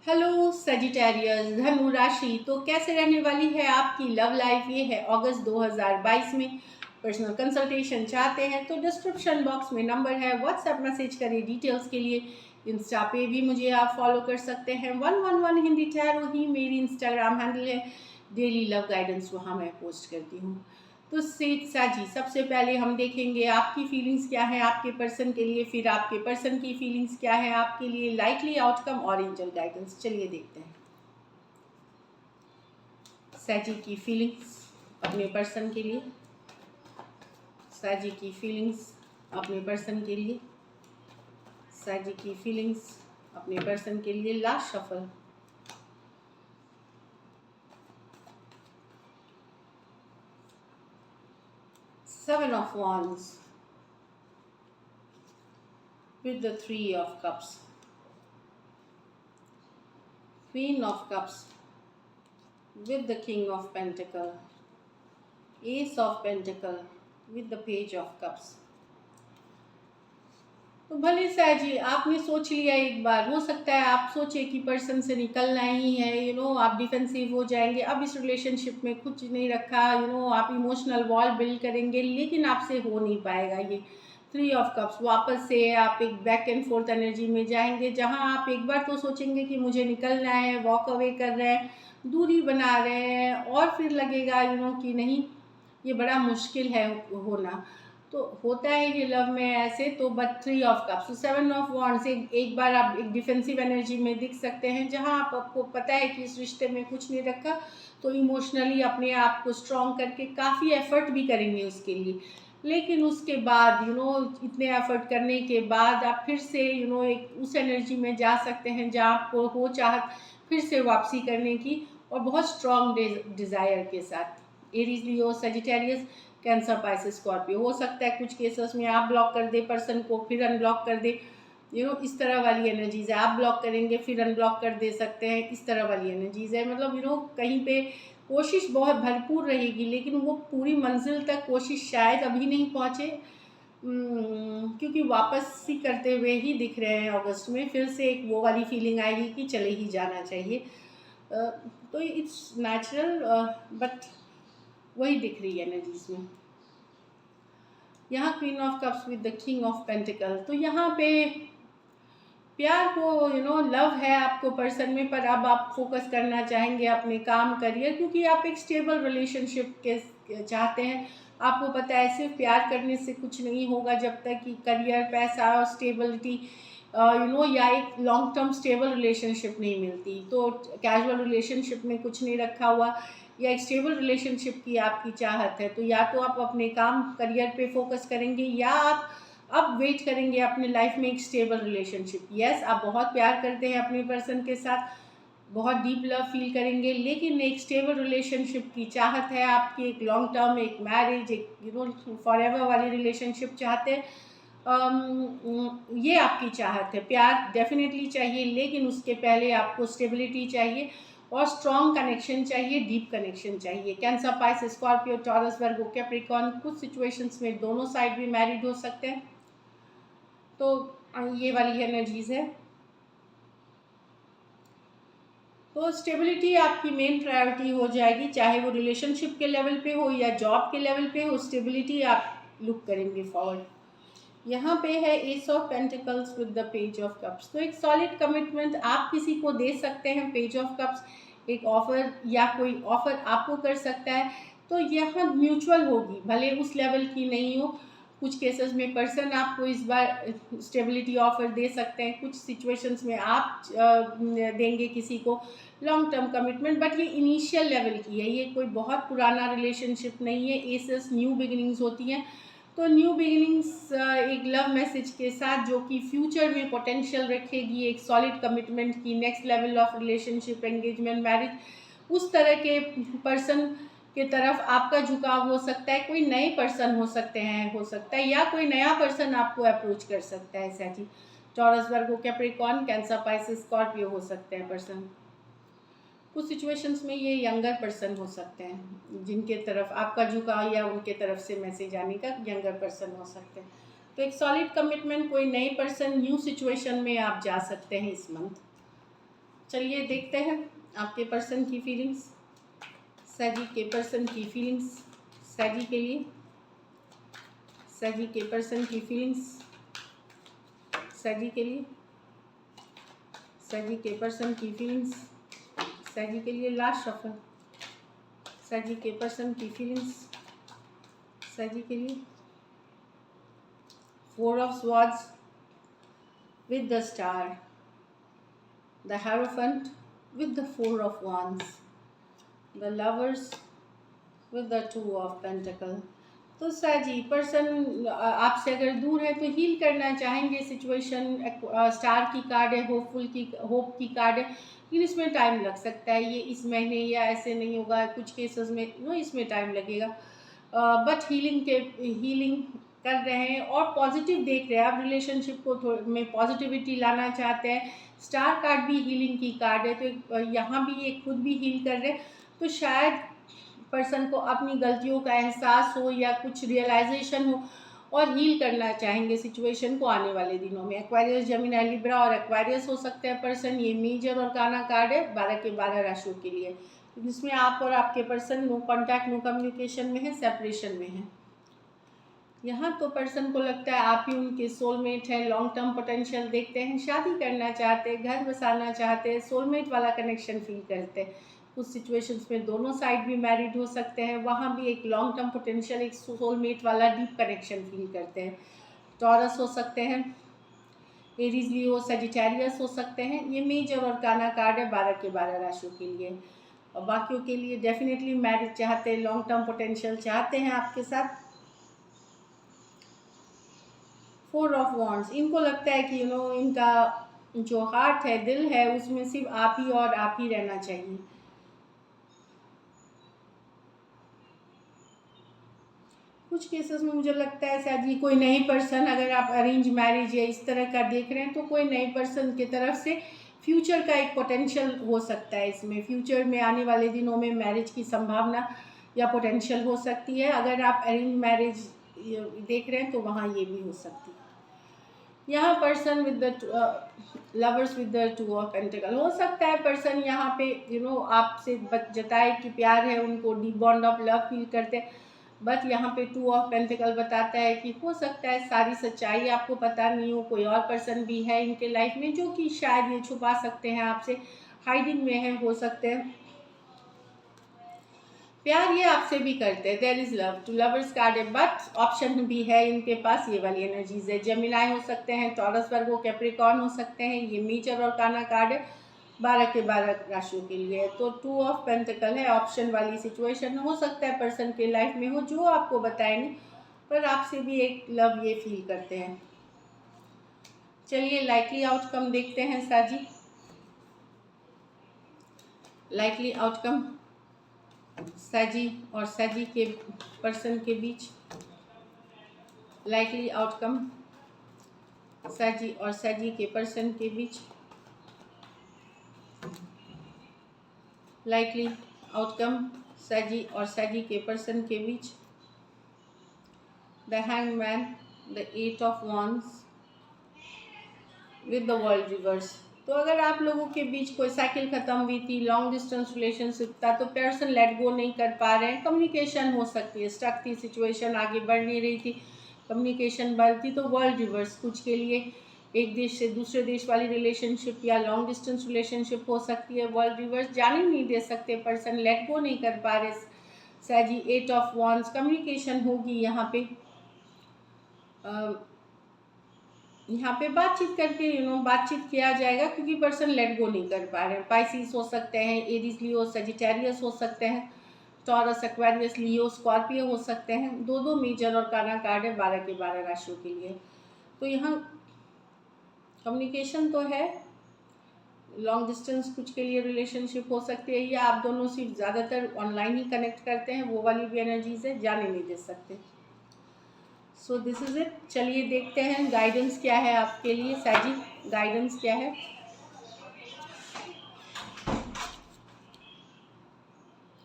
Hello Sagittarius धनु राशि। तो कैसे रहने वाली है आपकी लव लाइफ? ये है अगस्त 2022 में। पर्सनल कंसल्टेशन चाहते हैं तो डिस्क्रिप्शन बॉक्स में नंबर है, व्हाट्सएप मैसेज करें डिटेल्स के लिए। इंस्टा पे भी मुझे आप फॉलो कर सकते हैं। 111 हिंदी टैरो ही मेरी इंस्टाग्राम हैंडल है। डेली लव गाइडेंस वहाँ मैं पोस्ट करती हूँ। तो सेठसा जी, सबसे पहले हम देखेंगे आपकी फीलिंग्स क्या है आपके पर्सन के लिए, फिर आपके पर्सन की फीलिंग्स क्या है आपके लिए, लाइकली आउटकम और एंजल गाइडेंस। चलिए देखते हैं साजी की फीलिंग्स अपने पर्सन के लिए। साजी की फीलिंग्स अपने पर्सन के लिए। साजी की फीलिंग्स अपने पर्सन के लिए। Last shuffle. Seven of Wands with the Three of Cups. Queen of Cups with the King of Pentacle. Ace of Pentacle with the Page of Cups. तो भले साया जी आपने सोच लिया एक बार, हो सकता है आप सोचे कि पर्सन से निकलना ही है, आप डिफेंसिव हो जाएंगे, अब इस रिलेशनशिप में कुछ नहीं रखा, आप इमोशनल वॉल बिल्ड करेंगे, लेकिन आपसे हो नहीं पाएगा ये। थ्री ऑफ कप्स वापस से आप एक बैक एंड फोर्थ एनर्जी में जाएंगे, जहां आप एक बार तो सोचेंगे कि मुझे निकलना है, वॉक अवे कर रहे हैं, दूरी बना रहे हैं, और फिर लगेगा कि नहीं, ये बड़ा मुश्किल है होना। तो होता है ये लव में ऐसे। तो बट थ्री ऑफ कप्स, तो सेवन ऑफ वॉन्ड्स, एक बार आप एक डिफेंसिव एनर्जी में दिख सकते हैं, जहां आपको पता है कि इस रिश्ते में कुछ नहीं रखा, तो इमोशनली अपने आप को स्ट्रॉन्ग करके काफ़ी एफर्ट भी करेंगे उसके लिए। लेकिन उसके बाद इतने एफर्ट करने के बाद आप फिर से एक उस एनर्जी में जा सकते हैं जहाँ आपको हो चाहत फिर से वापसी करने की, और बहुत स्ट्रॉन्ग डिज़ायर के साथ। एरीज, लियो, सजिटेरियस, कैंसर, पाइसेस, स्कॉर्पियो। हो सकता है कुछ केसेस में आप ब्लॉक कर दे पर्सन को, फिर अनब्लॉक कर दे, इस तरह वाली एनर्जीज है। आप ब्लॉक करेंगे फिर अनब्लॉक कर दे सकते हैं, इस तरह वाली एनर्जीज है। मतलब कहीं पे कोशिश बहुत भरपूर रहेगी, लेकिन वो पूरी मंजिल तक कोशिश शायद अभी नहीं पहुँचे, क्योंकि वापस ही करते हुए ही दिख रहे हैं अगस्त में। फिर से एक वो वाली फीलिंग आएगी कि चले ही जाना चाहिए। तो इट्स नेचुरल, बट वही दिख रही है एनर्जीज में। यहाँ queen of cups with the king of pentacle. तो यहाँ पे प्यार को लव है आपको पर्सन में, पर अब आप फोकस करना चाहेंगे अपने काम, करियर, क्योंकि आप एक स्टेबल रिलेशनशिप के चाहते हैं। आपको पता है सिर्फ प्यार करने से कुछ नहीं होगा जब तक कि करियर, पैसा और स्टेबिलिटी या एक लॉन्ग टर्म स्टेबल रिलेशनशिप नहीं मिलती। तो कैजुअल रिलेशनशिप में कुछ नहीं रखा हुआ, या एक स्टेबल रिलेशनशिप की आपकी चाहत है, तो या तो आप अपने काम, करियर पे फोकस करेंगे, या आप अब वेट करेंगे अपने लाइफ में एक स्टेबल रिलेशनशिप। यस, आप बहुत प्यार करते हैं अपने पर्सन के साथ, बहुत डीप लव फील करेंगे, लेकिन एक स्टेबल रिलेशनशिप की चाहत है आपकी, एक लॉन्ग टर्म, एक मैरिज, एक फॉर एवर वाली रिलेशनशिप चाहते हैं। ये आपकी चाहत है। प्यार डेफिनेटली चाहिए, लेकिन उसके पहले आपको स्टेबिलिटी चाहिए और स्ट्रॉन्ग कनेक्शन चाहिए, डीप कनेक्शन चाहिए। कैंसर, पाइसेस, स्कॉर्पियो, टॉरस, वर्गो, कैप्रिकॉर्न। कुछ सिचुएशंस में दोनों साइड भी मैरिड हो सकते हैं। तो ये वाली एनर्जीज है। तो स्टेबिलिटी आपकी मेन प्रायोरिटी हो जाएगी, चाहे वो रिलेशनशिप के लेवल पे हो या जॉब के लेवल पे हो, स्टेबिलिटी आप लुक करेंगे फॉरवर्ड। यहाँ पे है S of pentacles with the page of cups. तो एक सॉलिड कमिटमेंट आप किसी को दे सकते हैं। पेज ऑफ कप्स एक ऑफर, या कोई ऑफर आपको कर सकता है, तो यहाँ म्यूचुअल होगी, भले उस लेवल की नहीं हो। कुछ केसेस में पर्सन आपको इस बार स्टेबिलिटी ऑफर दे सकते हैं, कुछ सिचुएशंस में आप देंगे किसी को लॉन्ग टर्म कमिटमेंट, बट ये इनिशियल लेवल की है, ये कोई बहुत पुराना रिलेशनशिप नहीं है। एसेस न्यू बिगिनिंग्स होती हैं, तो न्यू बिगिनिंग्स एक लव मैसेज के साथ जो कि फ्यूचर में पोटेंशियल रखेगी, एक सॉलिड कमिटमेंट की, next level of relationship, engagement, marriage, उस तरह के पर्सन के तरफ आपका झुकाव हो सकता है। कोई नए पर्सन हो सकते हैं, हो सकता है, या कोई नया पर्सन आपको अप्रोच कर सकता है। ऐसा जी, टॉरस, वर्गो, कैप्रिकॉर्न, कैंसर, पाइसेस, स्कॉर्पियो हो सकते हैं पर्सन। कुछ सिचुएशंस में ये यंगर पर्सन हो सकते हैं, जिनके तरफ आपका झुकाव या उनके तरफ से मैसेज आने का यंगर पर्सन हो सकते हैं। तो एक सॉलिड कमिटमेंट, कोई नए पर्सन, न्यू सिचुएशन में आप जा सकते हैं इस मंथ। चलिए देखते हैं आपके पर्सन की फीलिंग्स, सजी के पर्सन की फीलिंग्स, सजी के लिए, सजी के पर्सन की फीलिंग्स, सजी के लिए, सजी के पर्सन की फीलिंग्स, सजी के लिए। लास्ट शफल, सजी के पर्सन की फीलिंग्स, सजी के लिए। 4 of Swords with the Star, the Hierophant with the 4 of Wands, the Lovers with the 2 of Pentacles। तो साजी पर्सन आपसे अगर दूर है तो हील करना चाहेंगे सिचुएशन। स्टार की कार्ड है, होप की कार्ड है, लेकिन इसमें टाइम लग सकता है। ये इस महीने या ऐसे नहीं होगा, कुछ केसेस में इसमें टाइम लगेगा, बट हीलिंग कर रहे हैं और पॉजिटिव देख रहे हैं। आप रिलेशनशिप को में पॉजिटिविटी लाना चाहते हैं। स्टार कार्ड भी हीलिंग की कार्ड है, तो यहाँ भी ये खुद भी हील कर रहे हैं। तो शायद पर्सन को अपनी गलतियों का एहसास हो या कुछ रियलाइजेशन हो और हील करना चाहेंगे सिचुएशन को आने वाले दिनों में। एक्वारियस, जेमिनी, लिब्रा और एक्वारियस हो सकते हैं पर्सन। ये मेजर और काना कार्ड है 12 के 12 राशियों के लिए, जिसमें आप और आपके person no contact, no communication में है, सेपरेशन में है। यहाँ तो पर्सन को लगता है आप ही उनके सोलमेट हैं, लॉन्ग टर्म पोटेंशियल देखते हैं, शादी करना चाहते हैं, घर बसाना चाहते हैं, सोलमेट वाला कनेक्शन फील करते हैं। कुछ सिचुएशंस में दोनों साइड भी मैरिड हो सकते हैं, वहाँ भी एक लॉन्ग टर्म पोटेंशियल, एक सोलमेट वाला डीप कनेक्शन फील करते हैं। टॉरस हो सकते हैं, एरीज, लियो, सजिटेरियस हो सकते हैं। ये मेजर और काना कार्ड है 12 के 12 राशियों के लिए। और बाकियों के लिए डेफिनेटली मैरिज चाहते हैं, लॉन्ग टर्म पोटेंशियल चाहते हैं आपके साथ। 4 ऑफ वॉन्ड्स, इनको लगता है कि इनका जो हार्ट है, दिल है, उसमें सिर्फ आप ही और आप ही रहना चाहिए। कुछ केसेस में मुझे लगता है शायद ये कोई नई पर्सन, अगर आप अरेंज मैरिज या इस तरह का देख रहे हैं तो कोई नई पर्सन की तरफ से फ्यूचर का एक पोटेंशियल हो सकता है। इसमें फ्यूचर में आने वाले दिनों में मैरिज की संभावना या पोटेंशियल हो सकती है। अगर आप अरेंज मैरिज देख रहे हैं तो वहाँ ये भी हो सकती है। यहाँ person with the lovers with the 2 of pentacle, हो सकता है पर्सन यहाँ पे आपसे जताए कि प्यार है, उनको deep bond of love feel करते हैं, बट यहाँ पे 2 ऑफ पेंटिकल बताता है कि हो सकता है सारी सच्चाई आपको पता नहीं हो, कोई और पर्सन भी है इनके लाइफ में जो कि शायद ये छुपा सकते हैं आपसे, हाइडिंग में है, हो सकते हैं। प्यार ये आपसे भी करते हैं, there is love, two lovers card है, बट ऑप्शन भी है इनके पास, ये वाली एनर्जीज है। जेमिनी हो सकते हैं, टॉरस, वर्गो, कैप्रिकॉर्न हो सकते हैं। ये मेजर और काना कार्ड है 12 के 12 राशियों के लिए। तो 2 ऑफ पेंटिकल है, ऑप्शन वाली सिचुएशन हो सकता है पर्सन के लाइफ में हो जो आपको बताए नहीं, पर आपसे भी एक लव ये फील करते हैं। चलिए लाइकली आउटकम देखते हैं साजी। लाइकली आउटकम साजी और साजी के पर्सन के बीच, लाइकली आउटकम साजी और साजी के पर्सन के बीच, लाइकली आउटकम साजी और साजी के पर्सन के बीच। The hangman, the 8 of wands with the world reverse. तो अगर आप लोगों के बीच कोई साइकिल ख़त्म हुई थी, लॉन्ग डिस्टेंस रिलेशनशिप था, तो पर्सन लेट गो नहीं कर पा रहे हैं, कम्युनिकेशन हो सकती है, स्टक थी सिचुएशन, आगे बढ़ नहीं रही थी, कम्युनिकेशन बंद थी, तो वर्ल्ड रिवर्स कुछ के लिए एक देश से दूसरे देश वाली रिलेशनशिप या लॉन्ग डिस्टेंस रिलेशनशिप हो सकती है। वर्ल्ड रिवर्स जाने नहीं दे सकते, पर्सन लेट गो नहीं कर पा रहे। साजी 8 ऑफ वॉन्ड्स, कम्युनिकेशन होगी यहाँ पे, यहाँ पे बातचीत करके बातचीत किया जाएगा, क्योंकि पर्सन लेट गो नहीं कर पा रहे हैं। पाइसिस हो सकते हैं, एरीज, लियो, सजिटेरियस हो सकते हैं, टॉरस, एक्वेरियस, लियो, स्कॉर्पियो हो सकते हैं। दो मेजर और काना कार्ड है 12 के 12 राशियों के लिए। तो यहाँ कम्युनिकेशन तो है, लॉन्ग डिस्टेंस कुछ के लिए रिलेशनशिप हो सकती है, या आप दोनों सिर्फ ज़्यादातर ऑनलाइन ही कनेक्ट करते हैं, वो वाली भी एनर्जीज है, जाने नहीं दे सकते। So this is it. चलिए देखते हैं गाइडेंस क्या है आपके लिए साजी, गाइडेंस क्या है।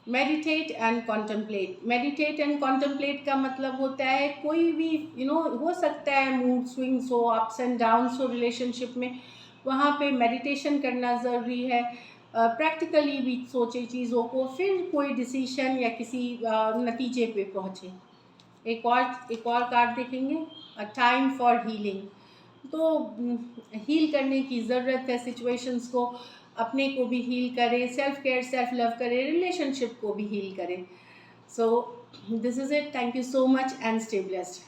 Meditate and contemplate. Meditate and contemplate का मतलब होता है कोई भी हो सकता है मूड स्विंग्स हो, अप्स एंड डाउन्स हो रिलेशनशिप में, वहाँ पे मेडिटेशन करना ज़रूरी है, प्रैक्टिकली भी सोचे चीज़ों को, फिर कोई डिसीशन या किसी नतीजे पे पहुँचे। एक और कार्ड देखेंगे, अ टाइम फॉर हीलिंग। तो हील करने की ज़रूरत है सिचुएशंस को, अपने को भी हील करें, सेल्फ केयर सेल्फ लव करें, रिलेशनशिप को भी हील करें। So this is it, thank you so much and stay blessed.